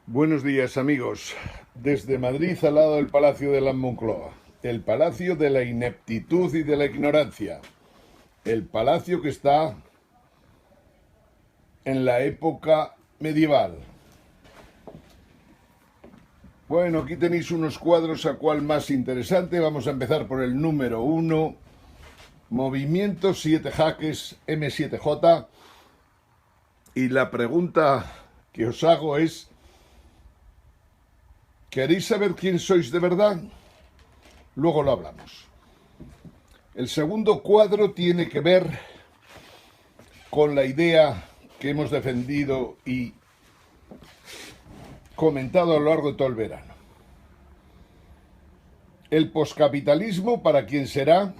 Buenos días, amigos. Desde Madrid, al lado del Palacio de la Moncloa, el Palacio de la Ineptitud y de la Ignorancia, el palacio que está en la época medieval. Bueno, aquí tenéis unos cuadros a cual más interesante. Vamos a empezar por el número 1, Movimiento 7 jaques M7J. Y la pregunta que os hago es: ¿queréis saber quién sois de verdad? Luego lo hablamos. El segundo cuadro tiene que ver con la idea que hemos defendido y comentado a lo largo de todo el verano. El poscapitalismo, ¿para quién será?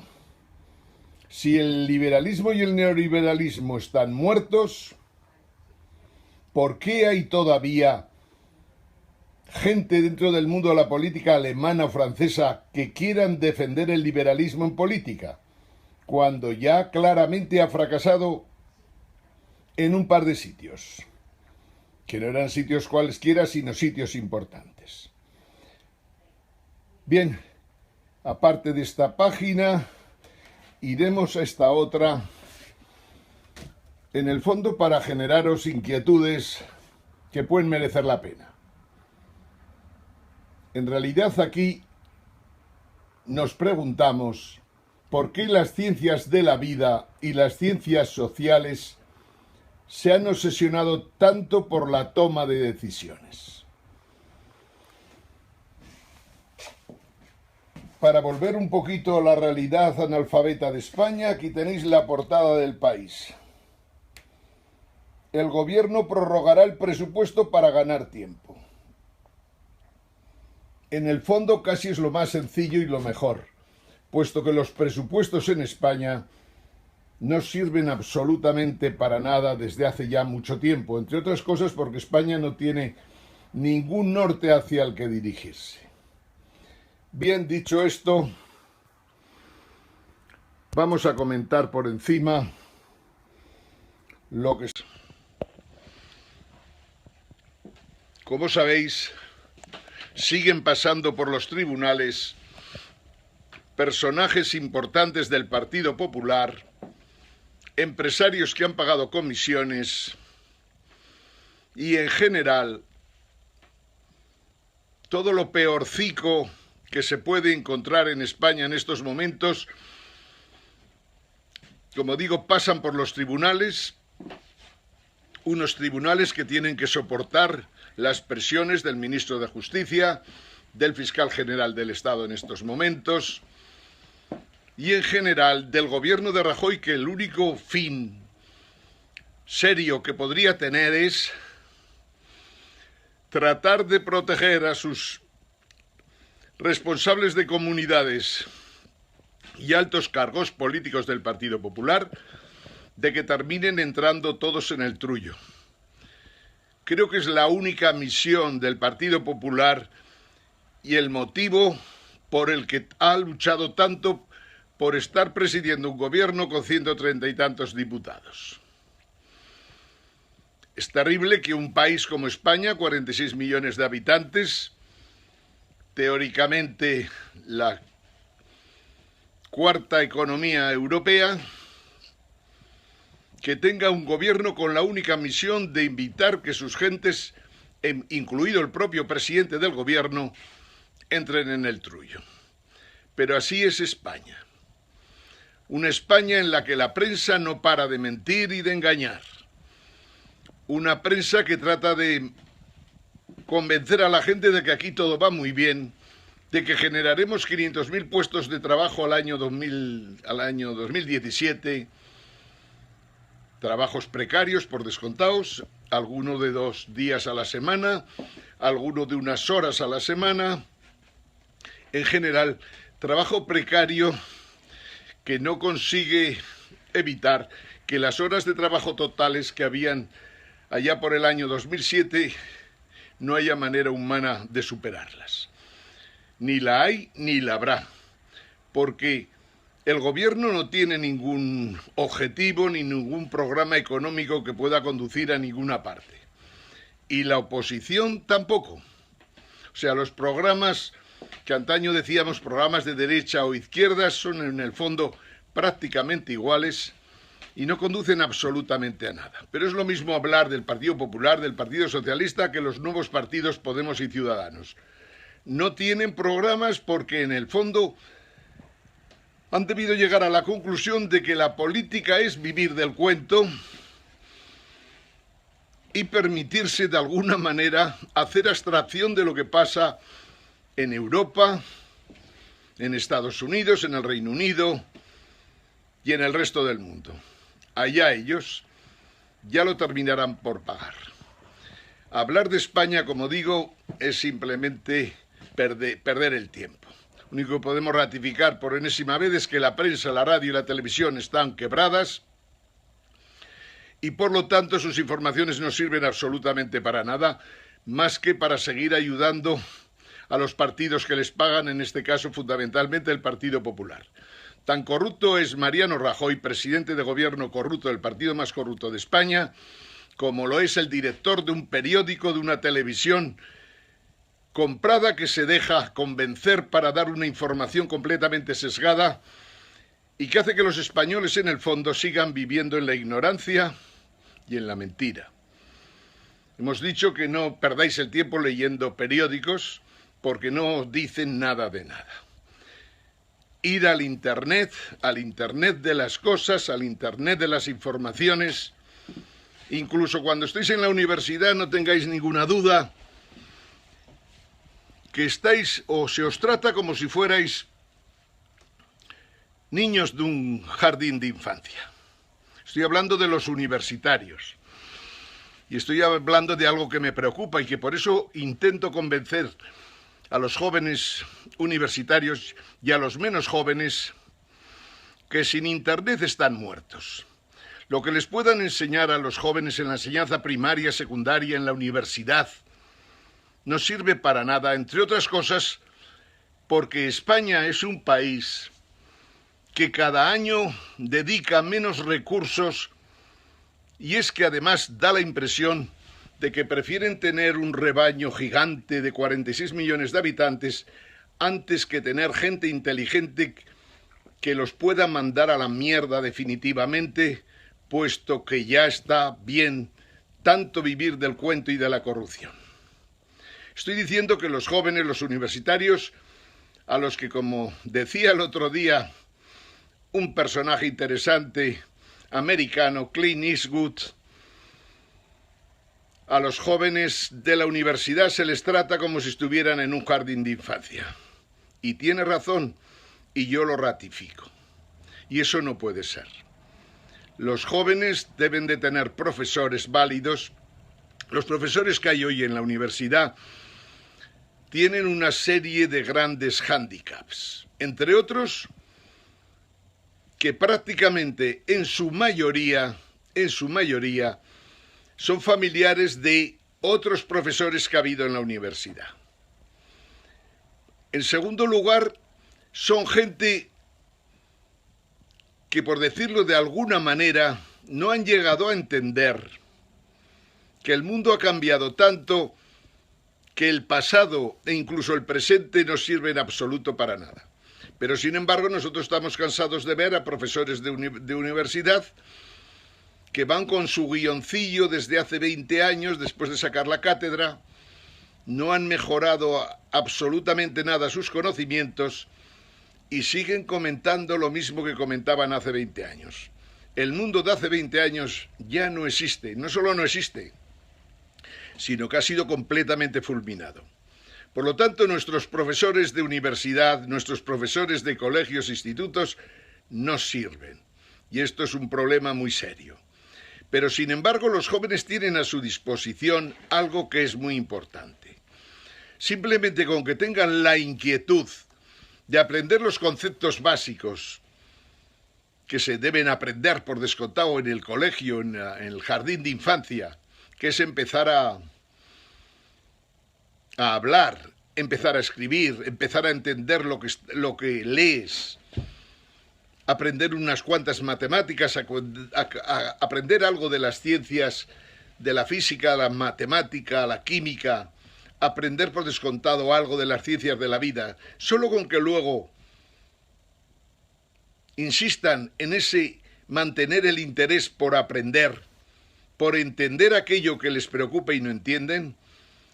Si el liberalismo y el neoliberalismo están muertos, ¿por qué hay todavía gente dentro del mundo de la política alemana o francesa que quieran defender el liberalismo en política, cuando ya claramente ha fracasado en un par de sitios, que no eran sitios cualesquiera, sino sitios importantes? Bien, aparte de esta página, iremos a esta otra, en el fondo para generaros inquietudes que pueden merecer la pena. En realidad aquí nos preguntamos por qué las ciencias de la vida y las ciencias sociales se han obsesionado tanto por la toma de decisiones. Para volver un poquito a la realidad analfabeta de España, aquí tenéis la portada del País. El gobierno prorrogará el presupuesto para ganar tiempo. En el fondo casi es lo más sencillo y lo mejor, puesto que los presupuestos en España no sirven absolutamente para nada desde hace ya mucho tiempo, entre otras cosas porque España no tiene ningún norte hacia el que dirigirse. Bien, dicho esto, vamos a comentar por encima lo que es. Como sabéis, siguen pasando por los tribunales personajes importantes del Partido Popular, empresarios que han pagado comisiones y, en general, todo lo peorcico que se puede encontrar en España en estos momentos, como digo, pasan por los tribunales, unos tribunales que tienen que soportar las presiones del ministro de Justicia, del fiscal general del Estado en estos momentos y, en general, del gobierno de Rajoy, que el único fin serio que podría tener es tratar de proteger a sus responsables de comunidades y altos cargos políticos del Partido Popular de que terminen entrando todos en el trullo. Creo que es la única misión del Partido Popular y el motivo por el que ha luchado tanto por estar presidiendo un gobierno con 130 y tantos diputados. Es terrible que un país como España, 46 millones de habitantes, teóricamente la cuarta economía europea, que tenga un gobierno con la única misión de evitar que sus gentes, incluido el propio presidente del gobierno, entren en el trullo. Pero así es España. Una España en la que la prensa no para de mentir y de engañar. Una prensa que trata de convencer a la gente de que aquí todo va muy bien, de que generaremos 500.000 puestos de trabajo al año 2017, trabajos precarios por descontados, alguno de 2 días a la semana, alguno de unas horas a la semana, en general, trabajo precario que no consigue evitar que las horas de trabajo totales que habían allá por el año 2007 no haya manera humana de superarlas. Ni la hay ni la habrá, porque el gobierno no tiene ningún objetivo ni ningún programa económico que pueda conducir a ninguna parte. y la oposición tampoco. O sea, los programas que antaño decíamos programas de derecha o izquierda son en el fondo prácticamente iguales y no conducen absolutamente a nada. Pero es lo mismo hablar del Partido Popular, del Partido Socialista, que los nuevos partidos Podemos y Ciudadanos. No tienen programas porque en el fondo han debido llegar a la conclusión de que la política es vivir del cuento y permitirse de alguna manera hacer abstracción de lo que pasa en Europa, en Estados Unidos, en el Reino Unido y en el resto del mundo. Allá ellos ya lo terminarán por pagar. Hablar de España, como digo, es simplemente perder el tiempo. Lo único que podemos ratificar por enésima vez es que la prensa, la radio y la televisión están quebradas y por lo tanto sus informaciones no sirven absolutamente para nada, más que para seguir ayudando a los partidos que les pagan, en este caso fundamentalmente el Partido Popular. Tan corrupto es Mariano Rajoy, presidente de gobierno corrupto del partido más corrupto de España, como lo es el director de un periódico, de una televisión comprada que se deja convencer para dar una información completamente sesgada y que hace que los españoles en el fondo sigan viviendo en la ignorancia y en la mentira. Hemos dicho que no perdáis el tiempo leyendo periódicos porque no dicen nada de nada. Ir al Internet de las cosas, al Internet de las informaciones. Incluso cuando estéis en la universidad no tengáis ninguna duda que estáis o se os trata como si fuerais niños de un jardín de infancia. Estoy hablando de los universitarios. Y estoy hablando de algo que me preocupa y que por eso intento convencer a los jóvenes universitarios y a los menos jóvenes que sin Internet están muertos. Lo que les puedan enseñar a los jóvenes en la enseñanza primaria, secundaria, en la universidad, no sirve para nada, entre otras cosas, porque España es un país que cada año dedica menos recursos y es que además da la impresión de que prefieren tener un rebaño gigante de 46 millones de habitantes antes que tener gente inteligente que los pueda mandar a la mierda definitivamente, puesto que ya está bien tanto vivir del cuento y de la corrupción. Estoy diciendo que los jóvenes, los universitarios, a los que, como decía el otro día un personaje interesante americano, Clint Eastwood, a los jóvenes de la universidad se les trata como si estuvieran en un jardín de infancia. Y tiene razón, y yo lo ratifico. Y eso no puede ser. Los jóvenes deben de tener profesores válidos. Los profesores que hay hoy en la universidad tienen una serie de grandes hándicaps, entre otros que prácticamente en su mayoría, son familiares de otros profesores que ha habido en la universidad. En segundo lugar, son gente que, por decirlo de alguna manera, no han llegado a entender que el mundo ha cambiado tanto que el pasado e incluso el presente no sirven en absoluto para nada. Pero, sin embargo, nosotros estamos cansados de ver a profesores de universidad que van con su guioncillo desde hace 20 años, después de sacar la cátedra, no han mejorado absolutamente nada sus conocimientos y siguen comentando lo mismo que comentaban hace 20 años. El mundo de hace 20 años ya no existe, no solo no existe, sino que ha sido completamente fulminado. Por lo tanto, nuestros profesores de universidad, nuestros profesores de colegios e institutos no sirven. Y esto es un problema muy serio. Pero, sin embargo, los jóvenes tienen a su disposición algo que es muy importante. Simplemente con que tengan la inquietud de aprender los conceptos básicos que se deben aprender por descontado en el colegio, en el jardín de infancia, que es empezar a hablar, empezar a escribir, empezar a entender lo que lees, aprender unas cuantas matemáticas, aprender algo de las ciencias de la física, la matemática, la química, aprender por descontado algo de las ciencias de la vida, solo con que luego insistan en ese mantener el interés por aprender, por entender aquello que les preocupa y no entienden,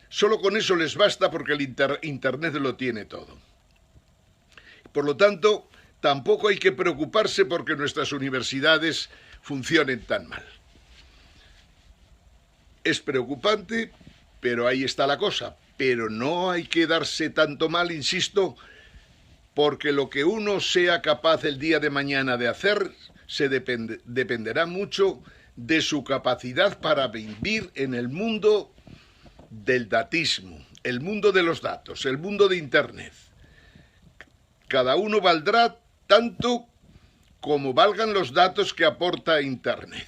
solo con eso les basta porque el Internet lo tiene todo. Por lo tanto, tampoco hay que preocuparse porque nuestras universidades funcionen tan mal. Es preocupante, pero ahí está la cosa. Pero no hay que darse tanto mal, insisto, porque lo que uno sea capaz el día de mañana de hacer dependerá mucho de su capacidad para vivir en el mundo del datismo, el mundo de los datos, el mundo de Internet. Cada uno valdrá tanto como valgan los datos que aporta Internet.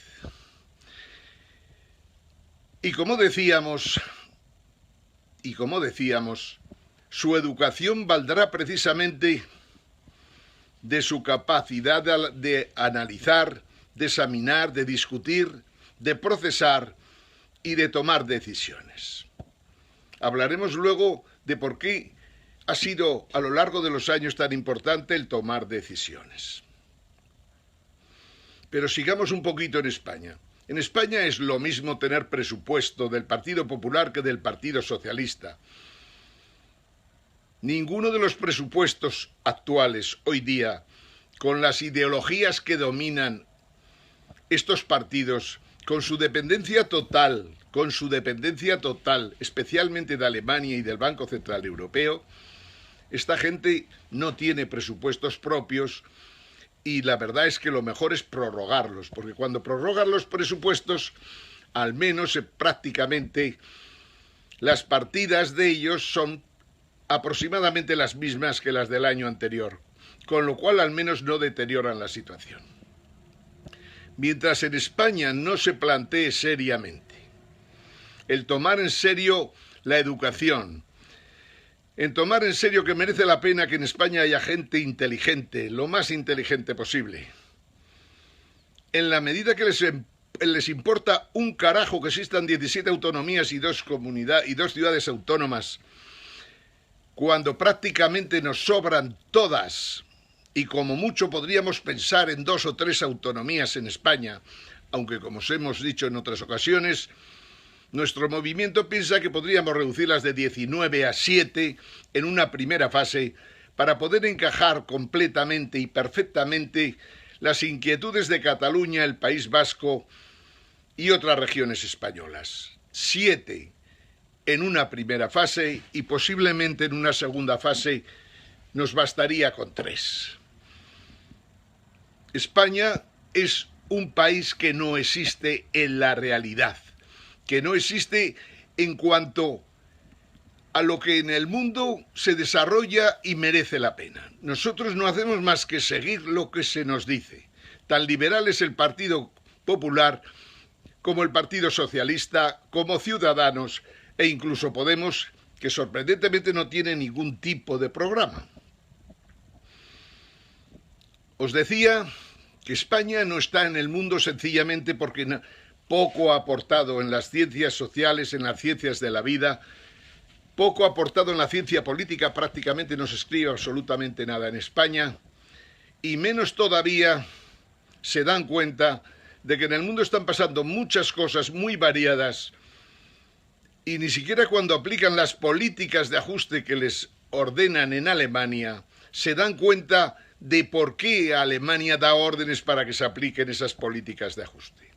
Y como decíamos, su educación valdrá precisamente de su capacidad de analizar, de examinar, de discutir, de procesar y de tomar decisiones. Hablaremos luego de por qué ha sido a lo largo de los años tan importante el tomar decisiones. Pero sigamos un poquito en España. En España es lo mismo tener presupuesto del Partido Popular que del Partido Socialista. Ninguno de los presupuestos actuales hoy día, con las ideologías que dominan estos partidos, con su dependencia total, especialmente de Alemania y del Banco Central Europeo, esta gente no tiene presupuestos propios y la verdad es que lo mejor es prorrogarlos, porque cuando prorrogan los presupuestos, al menos prácticamente las partidas de ellos son aproximadamente las mismas que las del año anterior, con lo cual al menos no deterioran la situación. Mientras en España no se plantee seriamente el tomar en serio la educación, en tomar en serio que merece la pena que en España haya gente inteligente, lo más inteligente posible, en la medida que les importa un carajo que existan 17 autonomías y dos ciudades autónomas, cuando prácticamente nos sobran todas, y como mucho podríamos pensar en 2 o 3 autonomías en España, aunque como os hemos dicho en otras ocasiones, nuestro movimiento piensa que podríamos reducirlas de 19 a 7 en una primera fase para poder encajar completamente y perfectamente las inquietudes de Cataluña, el País Vasco y otras regiones españolas. 7 en una primera fase y posiblemente en una segunda fase nos bastaría con 3. España es un país que no existe en la realidad, que no existe en cuanto a lo que en el mundo se desarrolla y merece la pena. Nosotros no hacemos más que seguir lo que se nos dice. Tan liberal es el Partido Popular como el Partido Socialista, como Ciudadanos e incluso Podemos, que sorprendentemente no tiene ningún tipo de programa. Os decía que España no está en el mundo sencillamente porque poco ha aportado en las ciencias sociales, en las ciencias de la vida, poco ha aportado en la ciencia política, prácticamente no se escribe absolutamente nada en España, y menos todavía se dan cuenta de que en el mundo están pasando muchas cosas muy variadas y ni siquiera cuando aplican las políticas de ajuste que les ordenan en Alemania se dan cuenta de por qué Alemania da órdenes para que se apliquen esas políticas de ajuste.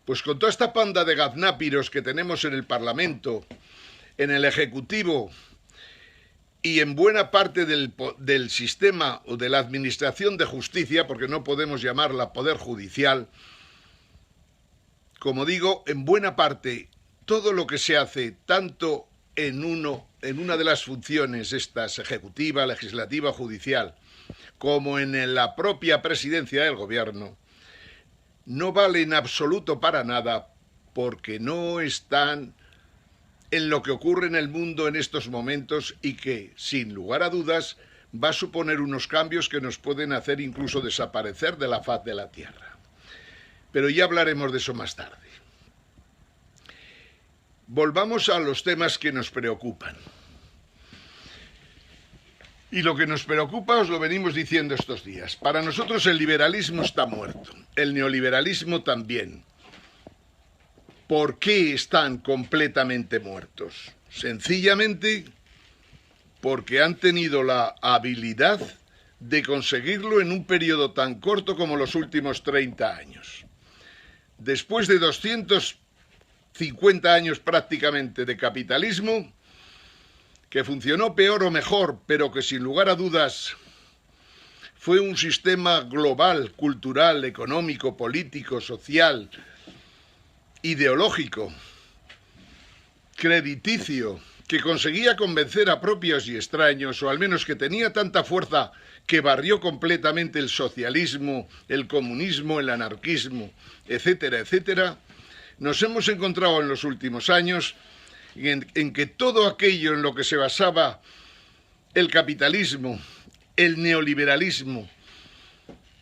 Pues con toda esta panda de gaznápiros que tenemos en el Parlamento, en el Ejecutivo y en buena parte del sistema o de la Administración de Justicia, porque no podemos llamarla Poder Judicial, como digo, en buena parte todo lo que se hace tanto en una de las funciones estas, ejecutiva, legislativa, judicial, como en la propia presidencia del gobierno, no vale en absoluto para nada porque no están en lo que ocurre en el mundo en estos momentos y que, sin lugar a dudas, va a suponer unos cambios que nos pueden hacer incluso desaparecer de la faz de la Tierra. Pero ya hablaremos de eso más tarde. volvamos a los temas que nos preocupan. Y lo que nos preocupa os lo venimos diciendo estos días. Para nosotros el liberalismo está muerto, el neoliberalismo también. ¿Por qué están completamente muertos? Sencillamente porque han tenido la habilidad de conseguirlo en un periodo tan corto como los últimos 30 años. Después de 250 años prácticamente de capitalismo, que funcionó peor o mejor, pero que sin lugar a dudas fue un sistema global, cultural, económico, político, social, ideológico, crediticio, que conseguía convencer a propios y extraños, o al menos que tenía tanta fuerza que barrió completamente el socialismo, el comunismo, el anarquismo, etcétera, etcétera, nos hemos encontrado en los últimos años en que todo aquello en lo que se basaba el capitalismo, el neoliberalismo,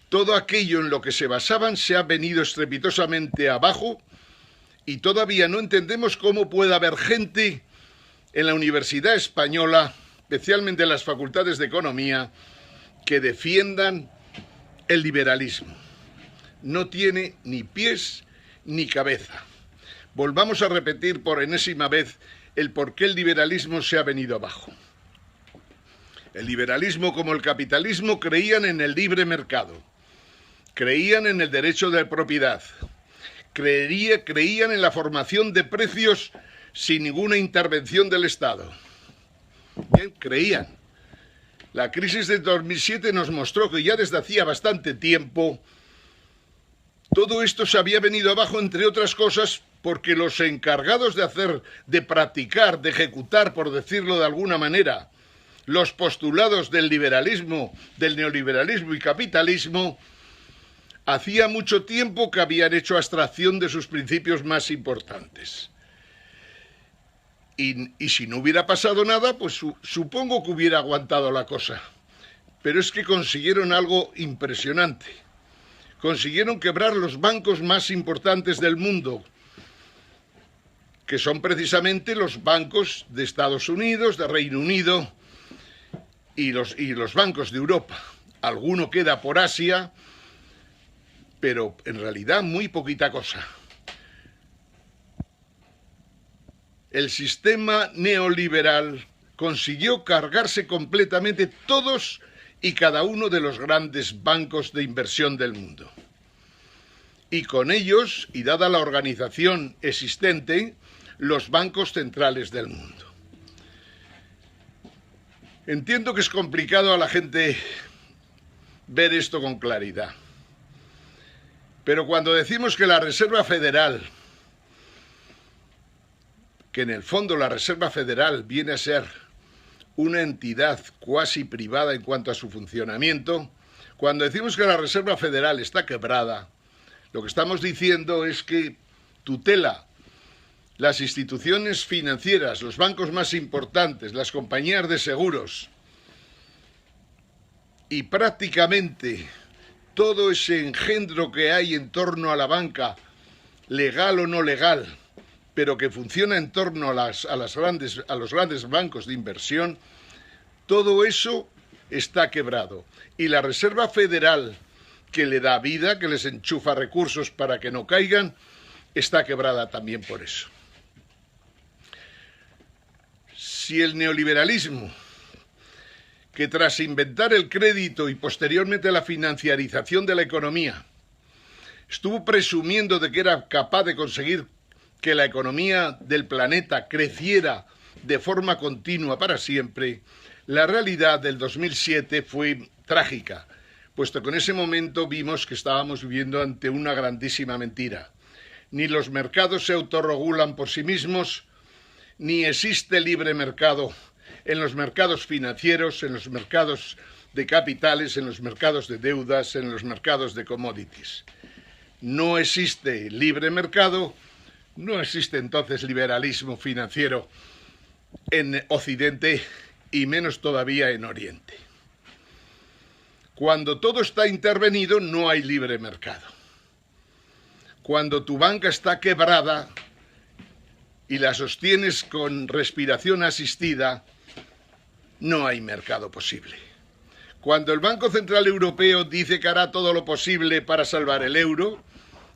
todo aquello en lo que se basaban se ha venido estrepitosamente abajo y todavía no entendemos cómo puede haber gente en la Universidad Española, especialmente en las facultades de Economía, que defiendan el liberalismo. No tiene ni pies ni cabeza. Volvamos a repetir por enésima vez el por qué el liberalismo se ha venido abajo. El liberalismo, como el capitalismo, creían en el libre mercado, creían en el derecho de propiedad, creían en la formación de precios sin ninguna intervención del Estado. Bien, creían. La crisis de 2007 nos mostró que ya desde hacía bastante tiempo todo esto se había venido abajo, entre otras cosas, porque los encargados de hacer, de practicar, de ejecutar, por decirlo de alguna manera, los postulados del liberalismo, del neoliberalismo y capitalismo, hacía mucho tiempo que habían hecho abstracción de sus principios más importantes. Y si no hubiera pasado nada, pues supongo que hubiera aguantado la cosa. Pero es que consiguieron algo impresionante. Consiguieron quebrar los bancos más importantes del mundo, que son precisamente los bancos de Estados Unidos, de Reino Unido y los bancos de Europa. Alguno queda por Asia, pero en realidad muy poquita cosa. El sistema neoliberal consiguió cargarse completamente todos y cada uno de los grandes bancos de inversión del mundo. Y con ellos, y dada la organización existente, los bancos centrales del mundo. Entiendo que es complicado a la gente ver esto con claridad. Pero cuando decimos que la Reserva Federal, que en el fondo la Reserva Federal viene a ser una entidad cuasi privada en cuanto a su funcionamiento, cuando decimos que la Reserva Federal está quebrada, lo que estamos diciendo es que tutela las instituciones financieras, los bancos más importantes, las compañías de seguros y prácticamente todo ese engendro que hay en torno a la banca, legal o no legal, pero que funciona en torno a los grandes bancos de inversión, todo eso está quebrado. Y la Reserva Federal, que le da vida, que les enchufa recursos para que no caigan, está quebrada también por eso. Si el neoliberalismo, que tras inventar el crédito y posteriormente la financiarización de la economía, estuvo presumiendo de que era capaz de conseguir que la economía del planeta creciera de forma continua para siempre, la realidad del 2007 fue trágica, puesto que en ese momento vimos que estábamos viviendo ante una grandísima mentira. Ni los mercados se autorregulan por sí mismos, ni existe libre mercado en los mercados financieros, en los mercados de capitales, en los mercados de deudas, en los mercados de commodities. No existe libre mercado, no existe entonces liberalismo financiero en Occidente y menos todavía en Oriente. Cuando todo está intervenido no hay libre mercado. Cuando tu banca está quebrada, y la sostienes con respiración asistida, no hay mercado posible. Cuando el Banco Central Europeo dice que hará todo lo posible para salvar el euro,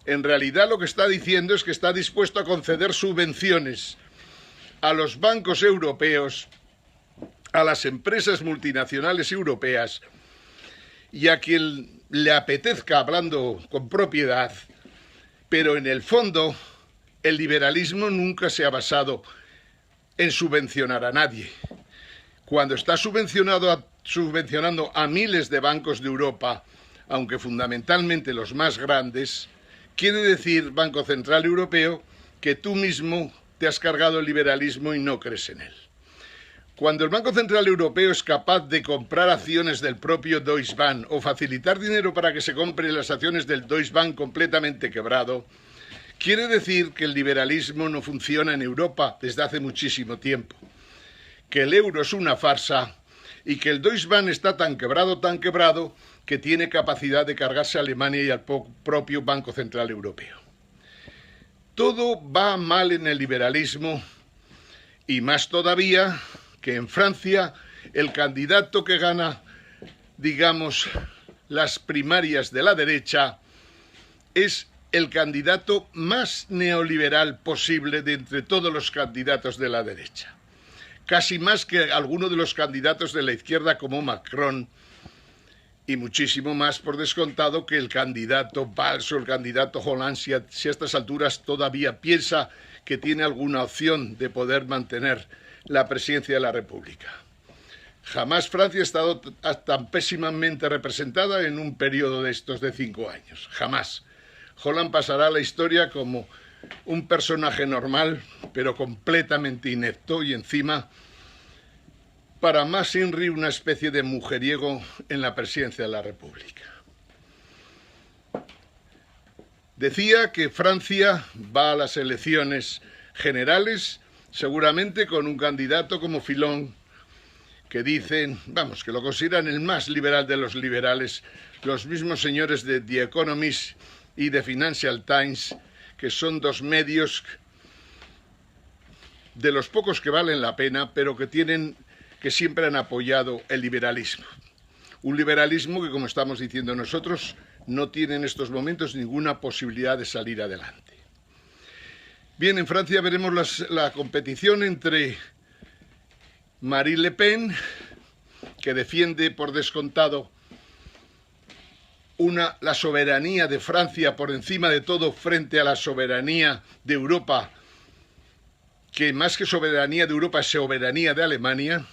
en realidad lo que está diciendo es que está dispuesto a conceder subvenciones a los bancos europeos, a las empresas multinacionales europeas y a quien le apetezca, hablando con propiedad, pero en el fondo el liberalismo nunca se ha basado en subvencionar a nadie. Cuando está subvencionando a miles de bancos de Europa, aunque fundamentalmente los más grandes, quiere decir, Banco Central Europeo, que tú mismo te has cargado el liberalismo y no crees en él. Cuando el Banco Central Europeo es capaz de comprar acciones del propio Deutsche Bank o facilitar dinero para que se compren las acciones del Deutsche Bank completamente quebrado, quiere decir que el liberalismo no funciona en Europa desde hace muchísimo tiempo, que el euro es una farsa y que el Deutsche Bank está tan quebrado, que tiene capacidad de cargarse a Alemania y al propio Banco Central Europeo. Todo va mal en el liberalismo y más todavía que en Francia el candidato que gana, digamos, las primarias de la derecha es el candidato más neoliberal posible de entre todos los candidatos de la derecha. Casi más que alguno de los candidatos de la izquierda como Macron y muchísimo más por descontado que el candidato Valls o el candidato Hollande, si a estas alturas todavía piensa que tiene alguna opción de poder mantener la presidencia de la República. Jamás Francia ha estado tan pésimamente representada en un periodo de estos de 5 años. Jamás. Hollande pasará a la historia como un personaje normal, pero completamente inepto y encima, para más Inri, una especie de mujeriego en la presidencia de la República. Decía que Francia va a las elecciones generales seguramente con un candidato como Fillon, que dicen, vamos, que lo consideran el más liberal de los liberales, los mismos señores de The Economist y de Financial Times, que son dos medios de los pocos que valen la pena, pero que siempre han apoyado el liberalismo. Un liberalismo que, como estamos diciendo nosotros, no tiene en estos momentos ninguna posibilidad de salir adelante. Bien, en Francia veremos la competición entre Marine Le Pen, que defiende por descontado la soberanía de Francia por encima de todo frente a la soberanía de Europa, que más que soberanía de Europa es soberanía de Alemania.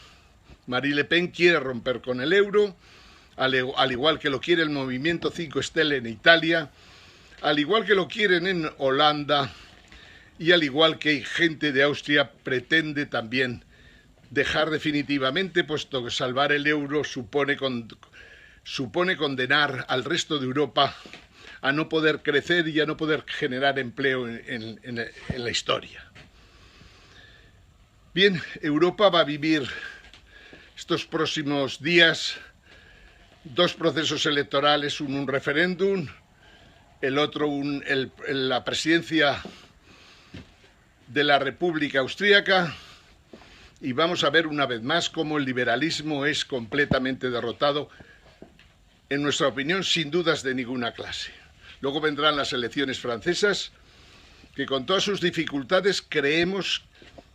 Marine Le Pen quiere romper con el euro, al igual que lo quiere el movimiento 5 Stelle en Italia, al igual que lo quieren en Holanda y al igual que gente de Austria pretende también dejar definitivamente, puesto que salvar el euro supone condenar al resto de Europa a no poder crecer y a no poder generar empleo en la historia. Bien, Europa va a vivir estos próximos días 2 procesos electorales, un referéndum, el otro la presidencia de la República Austríaca, y vamos a ver una vez más cómo el liberalismo es completamente derrotado, en nuestra opinión, sin dudas de ninguna clase. Luego vendrán las elecciones francesas, que con todas sus dificultades creemos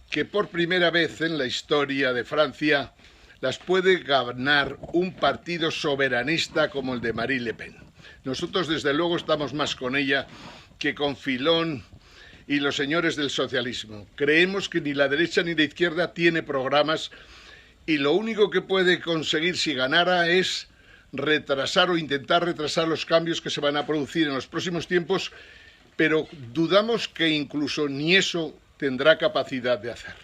que por primera vez en la historia de Francia las puede ganar un partido soberanista como el de Marine Le Pen. Nosotros, desde luego, estamos más con ella que con Fillon y los señores del socialismo. Creemos que ni la derecha ni la izquierda tiene programas y lo único que puede conseguir si ganara es retrasar o intentar retrasar los cambios que se van a producir en los próximos tiempos, pero dudamos que incluso ni eso tendrá capacidad de hacer.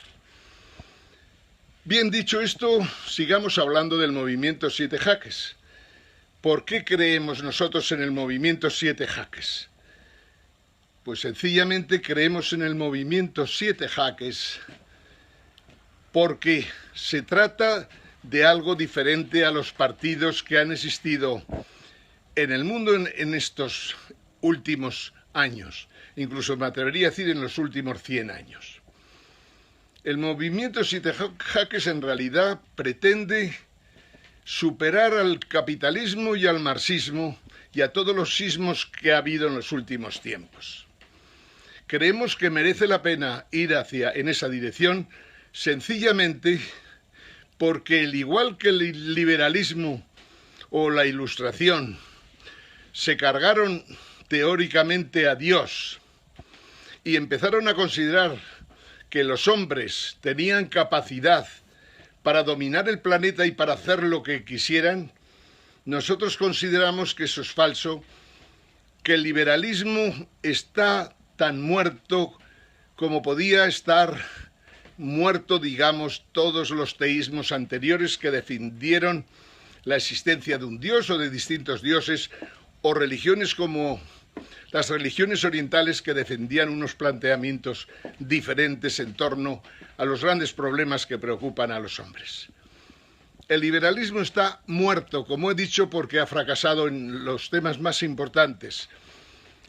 Bien, dicho esto, sigamos hablando del movimiento 7 jaques. ¿Por qué creemos nosotros en el movimiento 7 jaques? Pues sencillamente creemos en el movimiento 7 jaques porque se trata de algo diferente a los partidos que han existido en el mundo en estos últimos años, incluso me atrevería a decir en los últimos 100 años. El movimiento Siete Jaques en realidad pretende superar al capitalismo y al marxismo y a todos los sismos que ha habido en los últimos tiempos. Creemos que merece la pena ir en esa dirección, sencillamente porque, al igual que el liberalismo o la Ilustración se cargaron teóricamente a Dios y empezaron a considerar que los hombres tenían capacidad para dominar el planeta y para hacer lo que quisieran, nosotros consideramos que eso es falso, que el liberalismo está tan muerto como podía estar muerto, digamos, todos los teísmos anteriores que defendieron la existencia de un dios o de distintos dioses, o religiones como las religiones orientales que defendían unos planteamientos diferentes en torno a los grandes problemas que preocupan a los hombres. El liberalismo está muerto, como he dicho, porque ha fracasado en los temas más importantes.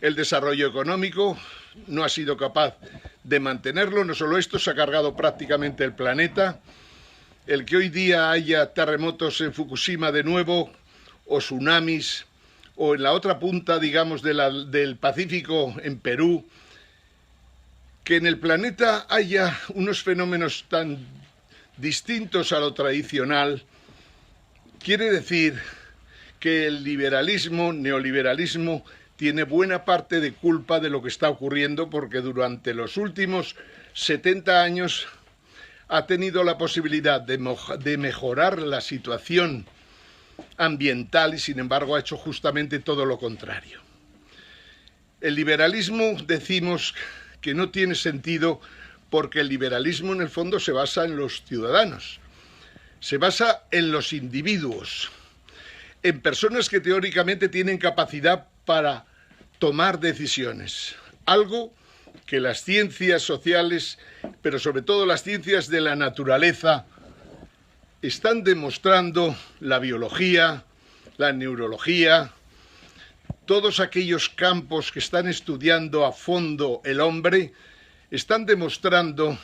El desarrollo económico no ha sido capaz de mantenerlo, no solo esto, se ha cargado prácticamente el planeta. El que hoy día haya terremotos en Fukushima de nuevo, o tsunamis, o en la otra punta, digamos, del Pacífico, en Perú, que en el planeta haya unos fenómenos tan distintos a lo tradicional, quiere decir que el liberalismo, neoliberalismo, tiene buena parte de culpa de lo que está ocurriendo, porque durante los últimos 70 años ha tenido la posibilidad de mejorar la situación ambiental y, sin embargo, ha hecho justamente todo lo contrario. El liberalismo, decimos que no tiene sentido porque el liberalismo en el fondo se basa en los ciudadanos, se basa en los individuos, en personas que teóricamente tienen capacidad para tomar decisiones, algo que las ciencias sociales, pero sobre todo las ciencias de la naturaleza, están demostrando. La biología, la neurología, todos aquellos campos que están estudiando a fondo el hombre, están demostrando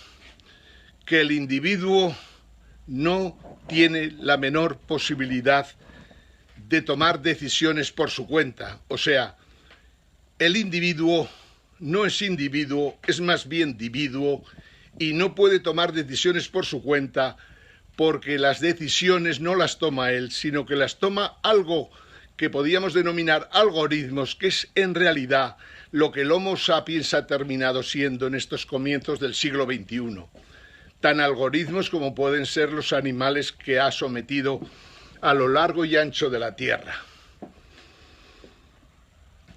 que el individuo no tiene la menor posibilidad de tomar decisiones por su cuenta. O sea, el individuo no es individuo, es más bien dividuo, y no puede tomar decisiones por su cuenta, porque las decisiones no las toma él, sino que las toma algo que podíamos denominar algoritmos, que es en realidad lo que el Homo sapiens ha terminado siendo en estos comienzos del siglo XXI. Tan algoritmos como pueden ser los animales que ha sometido a lo largo y ancho de la Tierra.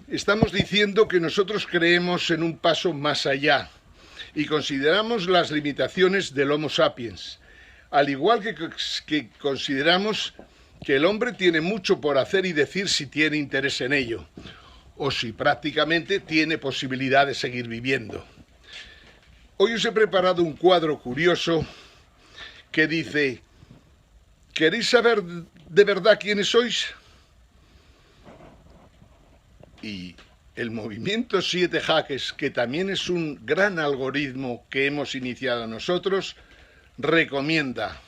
Estamos diciendo que nosotros creemos en un paso más allá y consideramos las limitaciones del Homo sapiens, al igual que consideramos que el hombre tiene mucho por hacer y decir si tiene interés en ello, o si prácticamente tiene posibilidad de seguir viviendo. Hoy os he preparado un cuadro curioso que dice: ¿queréis saber de verdad quiénes sois? Y el movimiento Siete Jaques, que también es un gran algoritmo que hemos iniciado nosotros, recomienda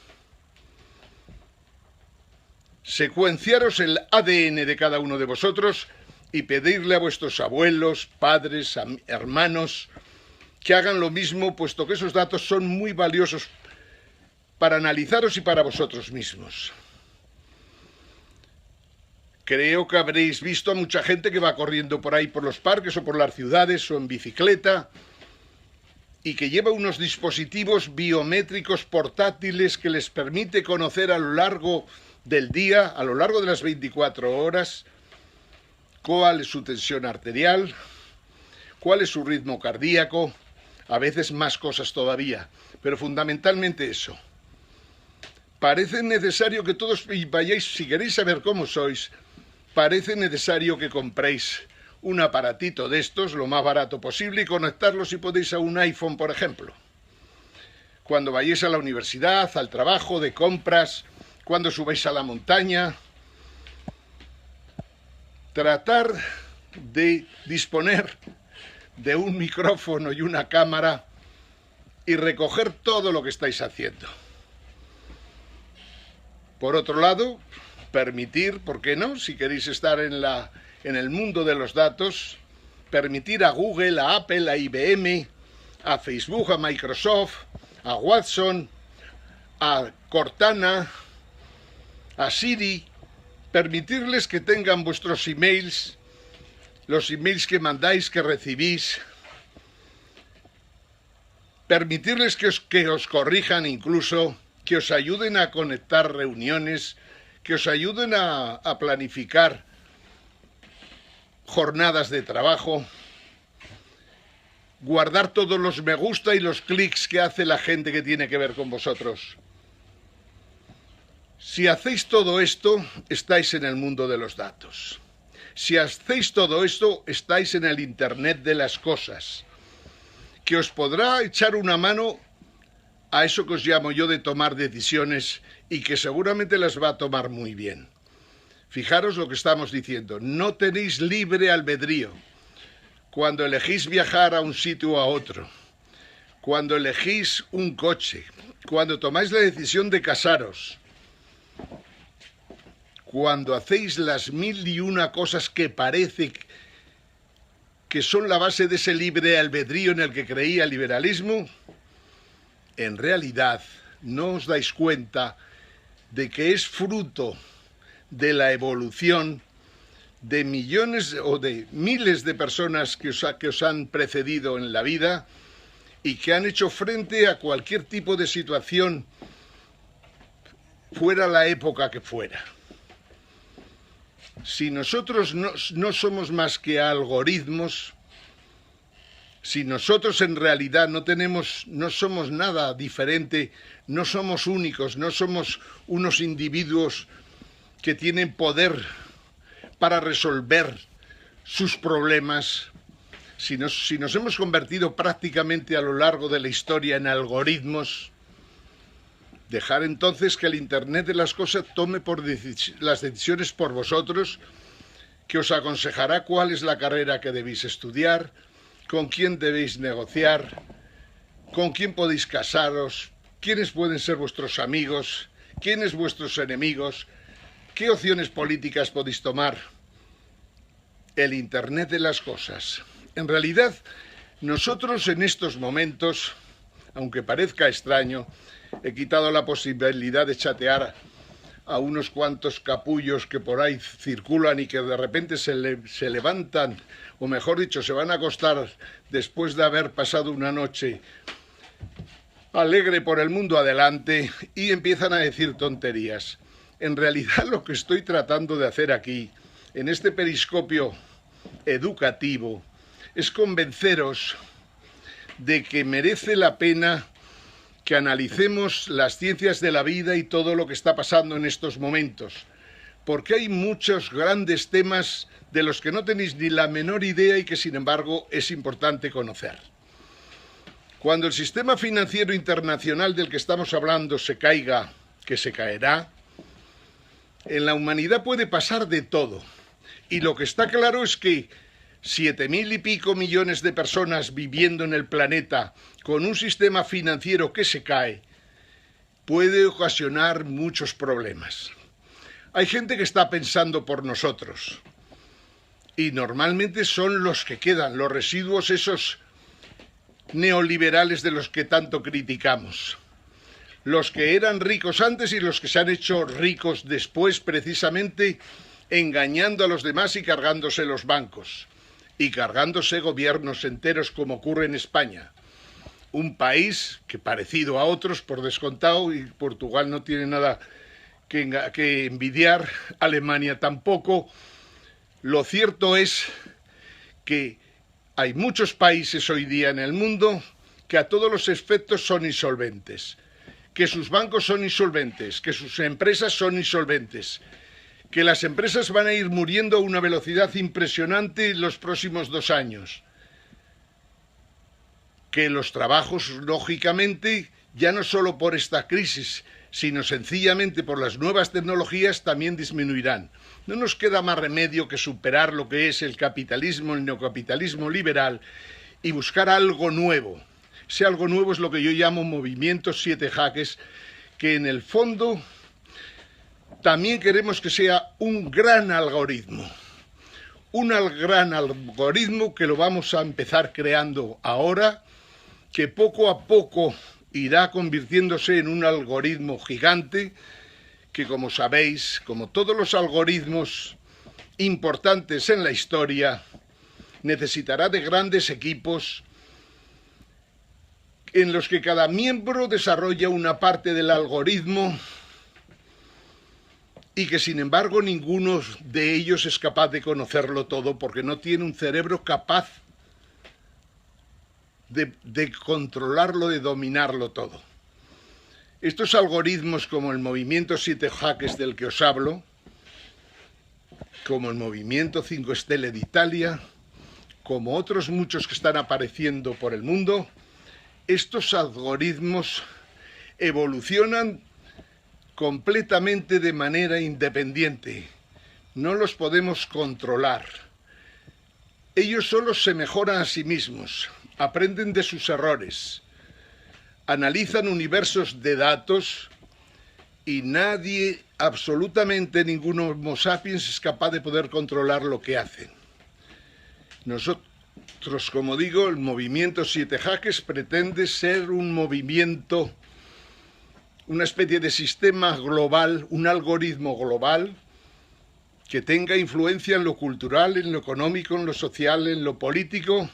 secuenciaros el ADN de cada uno de vosotros y pedirle a vuestros abuelos, padres, hermanos, que hagan lo mismo, puesto que esos datos son muy valiosos para analizaros y para vosotros mismos. Creo que habréis visto a mucha gente que va corriendo por ahí por los parques o por las ciudades o en bicicleta y que lleva unos dispositivos biométricos portátiles que les permite conocer a lo largo del día, a lo largo de las 24 horas, cuál es su tensión arterial, cuál es su ritmo cardíaco, a veces más cosas todavía, pero fundamentalmente eso. Parece necesario que todos vayáis, si queréis saber cómo sois, parece necesario que compréis un aparatito de estos, lo más barato posible, y conectarlo si podéis a un iPhone, por ejemplo. Cuando vayáis a la universidad, al trabajo, de compras, cuando subáis a la montaña, tratar de disponer de un micrófono y una cámara y recoger todo lo que estáis haciendo. Por otro lado, permitir, ¿por qué no?, si queréis estar en el mundo de los datos, permitir a Google, a Apple, a IBM, a Facebook, a Microsoft, a Watson, a Cortana, a Siri, permitirles que tengan vuestros emails, los emails que mandáis, que recibís, permitirles que os corrijan incluso, que os ayuden a conectar reuniones, que os ayuden a planificar jornadas de trabajo, guardar todos los me gusta y los clics que hace la gente que tiene que ver con vosotros. Si hacéis todo esto, estáis en el mundo de los datos. Si hacéis todo esto, estáis en el Internet de las cosas, que os podrá echar una mano a eso que os llamo yo de tomar decisiones y que seguramente las va a tomar muy bien. Fijaros lo que estamos diciendo, no tenéis libre albedrío. Cuando elegís viajar a un sitio o a otro, cuando elegís un coche, cuando tomáis la decisión de casaros, cuando hacéis las 1001 cosas que parece que son la base de ese libre albedrío en el que creía el liberalismo, en realidad no os dais cuenta de que es fruto de la evolución de millones o de miles de personas que os han precedido en la vida y que han hecho frente a cualquier tipo de situación, fuera la época que fuera. Si nosotros no somos más que algoritmos, si nosotros en realidad no somos nada diferente, no somos únicos, no somos unos individuos que tienen poder para resolver sus problemas, si nos hemos convertido prácticamente a lo largo de la historia en algoritmos, dejar entonces que el Internet de las cosas tome las decisiones por vosotros, que os aconsejará cuál es la carrera que debéis estudiar, con quién debéis negociar, con quién podéis casaros, quiénes pueden ser vuestros amigos, quiénes vuestros enemigos, qué opciones políticas podéis tomar. El Internet de las cosas. En realidad, nosotros en estos momentos, aunque parezca extraño, he quitado la posibilidad de chatear a unos cuantos capullos que por ahí circulan y que de repente se levantan, o mejor dicho, se van a acostar después de haber pasado una noche alegre por el mundo adelante y empiezan a decir tonterías. En realidad lo que estoy tratando de hacer aquí, en este periscopio educativo, es convenceros de que merece la pena que analicemos las ciencias de la vida y todo lo que está pasando en estos momentos, porque hay muchos grandes temas de los que no tenéis ni la menor idea y que sin embargo es importante conocer. Cuando el sistema financiero internacional del que estamos hablando se caiga, que se caerá, en la humanidad puede pasar de todo. Y lo que está claro es que 7.000 y pico millones de personas viviendo en el planeta con un sistema financiero que se cae puede ocasionar muchos problemas. Hay gente que está pensando por nosotros y normalmente son los que quedan, los residuos esos neoliberales de los que tanto criticamos. Los que eran ricos antes y los que se han hecho ricos después, precisamente engañando a los demás y cargándose los bancos y cargándose gobiernos enteros, como ocurre en España. Un país que, parecido a otros, por descontado, y Portugal no tiene nada que envidiar, Alemania tampoco. Lo cierto es que hay muchos países hoy día en el mundo que a todos los efectos son insolventes, que sus bancos son insolventes, que sus empresas son insolventes, que las empresas van a ir muriendo a una velocidad impresionante en los próximos 2 años, que los trabajos, lógicamente, ya no solo por esta crisis, sino sencillamente por las nuevas tecnologías, también disminuirán. No nos queda más remedio que superar lo que es el capitalismo, el neocapitalismo liberal, y buscar algo nuevo. Ese algo nuevo es lo que yo llamo movimiento 7 jaques, que en el fondo también queremos que sea un gran algoritmo. Un gran algoritmo que lo vamos a empezar creando ahora, que poco a poco irá convirtiéndose en un algoritmo gigante, que como sabéis, como todos los algoritmos importantes en la historia, necesitará de grandes equipos en los que cada miembro desarrolla una parte del algoritmo y que sin embargo ninguno de ellos es capaz de conocerlo todo porque no tiene un cerebro capaz de controlarlo, de dominarlo todo. Estos algoritmos como el movimiento 7 jaques del que os hablo, como el movimiento 5 Stelle de Italia, como otros muchos que están apareciendo por el mundo, estos algoritmos evolucionan completamente de manera independiente. No los podemos controlar. Ellos solo se mejoran a sí mismos, aprenden de sus errores, analizan universos de datos y nadie, absolutamente ningún Homo sapiens, es capaz de poder controlar lo que hacen. Nosotros, como digo, el movimiento 7 jaques pretende ser un movimiento, una especie de sistema global, un algoritmo global que tenga influencia en lo cultural, en lo económico, en lo social, en lo político,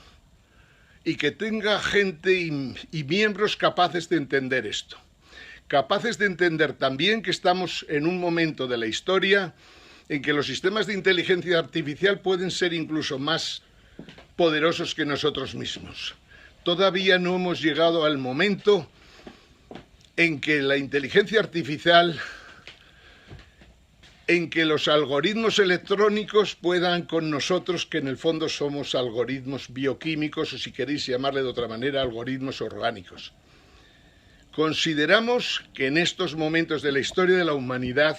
y que tenga gente y miembros capaces de entender esto. Capaces de entender también que estamos en un momento de la historia en que los sistemas de inteligencia artificial pueden ser incluso más poderosos que nosotros mismos. Todavía no hemos llegado al momento en que la inteligencia artificial, en que los algoritmos electrónicos puedan con nosotros, que en el fondo somos algoritmos bioquímicos, o si queréis llamarle de otra manera, algoritmos orgánicos. Consideramos que en estos momentos de la historia de la humanidad,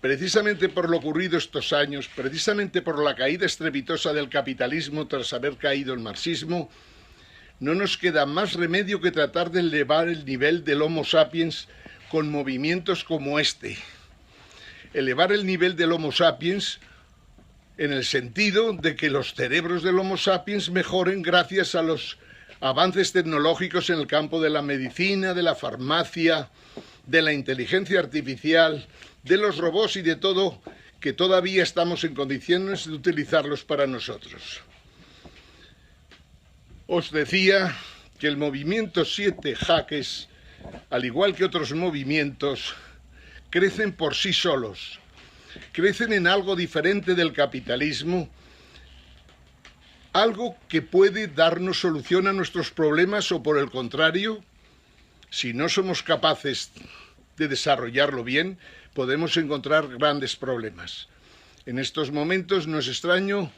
precisamente por lo ocurrido estos años, precisamente por la caída estrepitosa del capitalismo tras haber caído el marxismo, no nos queda más remedio que tratar de elevar el nivel del Homo sapiens con movimientos como este. Elevar el nivel del Homo sapiens en el sentido de que los cerebros del Homo sapiens mejoren gracias a los avances tecnológicos en el campo de la medicina, de la farmacia, de la inteligencia artificial, de los robots y de todo, que todavía estamos en condiciones de utilizarlos para nosotros. Os decía que el movimiento 7 jaques, al igual que otros movimientos, crecen por sí solos, crecen en algo diferente del capitalismo, algo que puede darnos solución a nuestros problemas o, por el contrario, si no somos capaces de desarrollarlo bien, podemos encontrar grandes problemas. En estos momentos no es extraño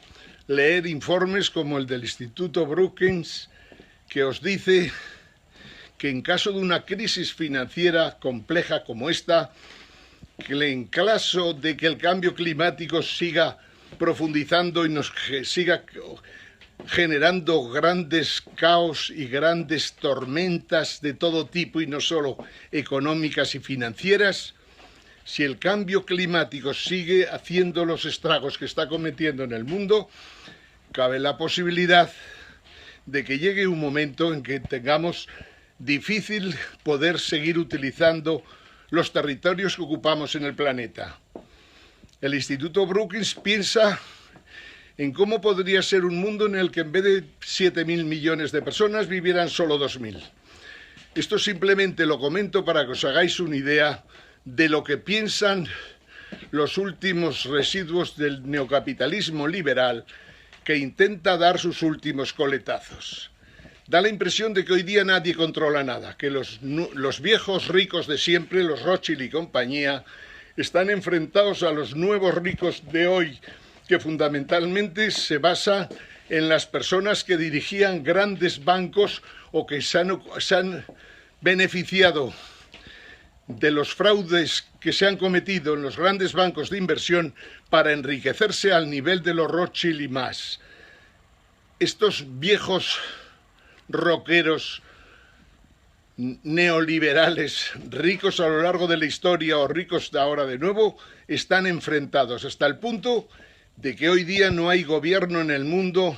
leer informes como el del Instituto Brookings, que os dice que en caso de una crisis financiera compleja como esta, que en caso de que el cambio climático siga profundizando y nos siga generando grandes caos y grandes tormentas de todo tipo y no solo económicas y financieras, si el cambio climático sigue haciendo los estragos que está cometiendo en el mundo, cabe la posibilidad de que llegue un momento en que tengamos difícil poder seguir utilizando los territorios que ocupamos en el planeta. El Instituto Brookings piensa en cómo podría ser un mundo en el que en vez de 7.000 millones de personas vivieran solo 2.000. Esto simplemente lo comento para que os hagáis una idea de lo que piensan los últimos residuos del neocapitalismo liberal que intenta dar sus últimos coletazos. Da la impresión de que hoy día nadie controla nada, que los viejos ricos de siempre, los Rothschild y compañía, están enfrentados a los nuevos ricos de hoy, que fundamentalmente se basa en las personas que dirigían grandes bancos o que se han beneficiado de los fraudes que se han cometido en los grandes bancos de inversión para enriquecerse al nivel de los Rothschild y más. Estos viejos rockeros neoliberales, ricos a lo largo de la historia o ricos de ahora de nuevo, están enfrentados hasta el punto de que hoy día no hay gobierno en el mundo,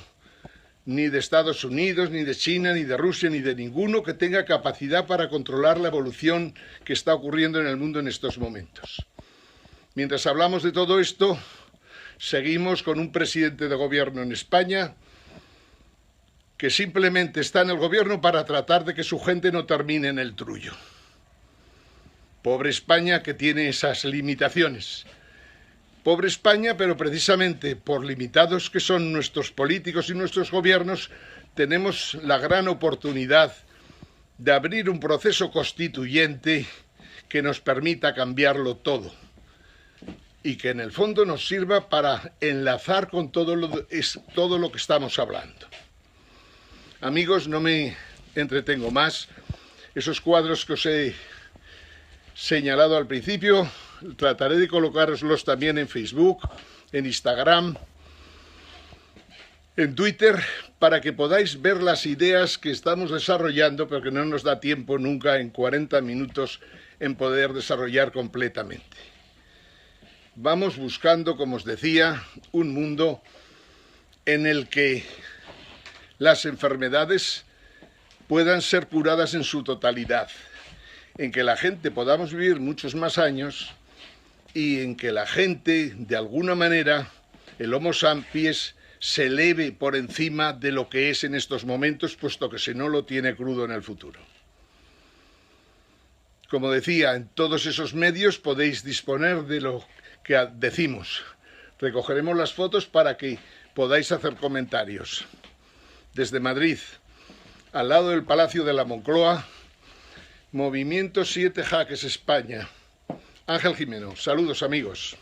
ni de Estados Unidos, ni de China, ni de Rusia, ni de ninguno que tenga capacidad para controlar la evolución que está ocurriendo en el mundo en estos momentos. Mientras hablamos de todo esto, seguimos con un presidente de gobierno en España que simplemente está en el gobierno para tratar de que su gente no termine en el trullo. Pobre España, que tiene esas limitaciones. Pobre España, pero precisamente por limitados que son nuestros políticos y nuestros gobiernos, tenemos la gran oportunidad de abrir un proceso constituyente que nos permita cambiarlo todo y que en el fondo nos sirva para enlazar con todo lo que estamos hablando. Amigos, no me entretengo más. Esos cuadros que os he señalado al principio, trataré de colocároslos también en Facebook, en Instagram, en Twitter, para que podáis ver las ideas que estamos desarrollando, pero que no nos da tiempo nunca en 40 minutos en poder desarrollar completamente. Vamos buscando, como os decía, un mundo en el que las enfermedades puedan ser curadas en su totalidad, en que la gente podamos vivir muchos más años y en que la gente, de alguna manera, el Homo sapiens, se eleve por encima de lo que es en estos momentos, puesto que si no lo tiene crudo en el futuro. Como decía, en todos esos medios podéis disponer de lo que decimos. Recogeremos las fotos para que podáis hacer comentarios. Desde Madrid, al lado del Palacio de la Moncloa, Movimiento 7 Jaques España. Ángel Jimeno, saludos amigos.